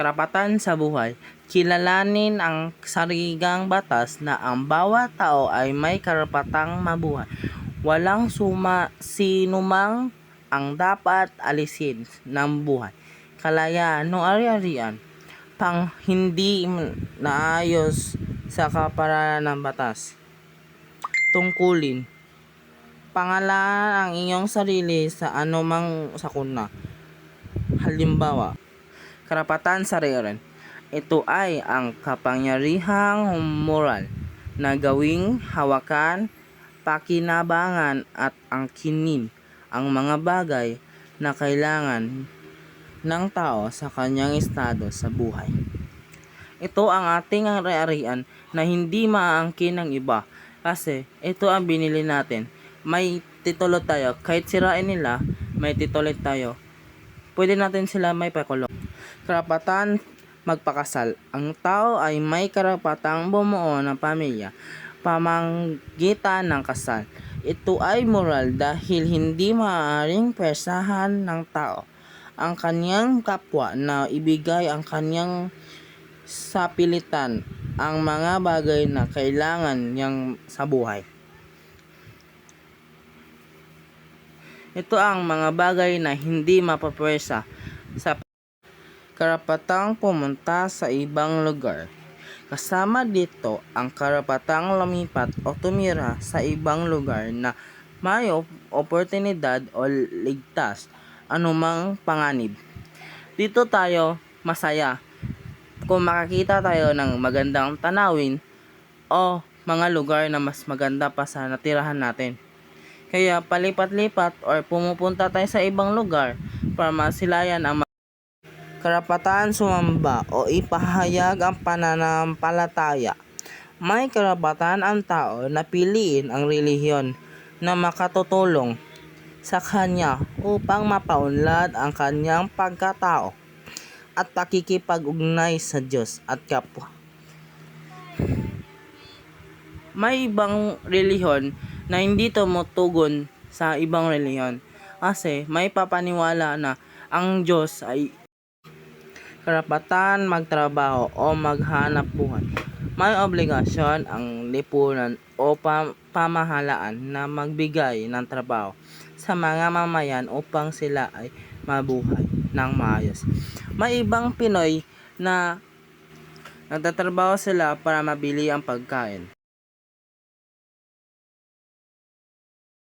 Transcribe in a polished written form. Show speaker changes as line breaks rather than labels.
Karapatan sa buhay. Kilalanin ang saligang batas na ang bawat tao ay may karapatang mabuhay. Walang sinumang ang dapat alisin ng buhay, kalayaan o ari-arian pang hindi naayos sa kaparanan ng batas. Tungkulin. Pangalaan ang iyong sarili sa anumang sakuna. Halimbawa, karapatan sa reoren. Ito ay ang kapangyarihang moral na gawing hawakan, pakinabangan at angkinin ang mga bagay na kailangan ng tao sa kanyang estado sa buhay. Ito ang ating ari-arian na hindi maaangkin ng iba kasi ito ang binili natin. May titulo tayo, kahit sirain nila, may titulo tayo. Pwede natin sila may pakulong. Karapatan magpakasal. Ang tao ay may karapatang bumuo ng pamilya pamamagitan ng kasal. Ito ay moral dahil hindi maaaring pwersahan ng tao ang kanyang kapwa na ibigay ang kanyang sapilitan ang mga bagay na kailangan niyang sa buhay. Ito ang mga bagay na hindi mapapwersa sa karapatang pumunta sa ibang lugar. Kasama dito ang karapatang lumipat o tumira sa ibang lugar na may oportunidad o ligtas anumang panganib. Dito tayo masaya kung makakita tayo ng magandang tanawin o mga lugar na mas maganda pa sa natirahan natin. Kaya palipat-lipat or pumupunta tayo sa ibang lugar para masilayan ang karapatan sumamba o ipahayag ang pananampalataya. May karapatan ang tao na piliin ang relihiyon na makatutulong sa kanya upang mapaunlad ang kanyang pagkatao at pakikipag-ugnay sa Diyos at kapwa. May ibang relihiyon na hindi tumutugon sa ibang relihiyon kasi may papaniwala na ang Diyos ay karapatan magtrabaho o maghanap buhay. May obligasyon ang lipunan o pamahalaan na magbigay ng trabaho sa mga mamayan upang sila ay mabuhay ng maayos. May ibang Pinoy na nagtatrabaho sila para mabili ang pagkain.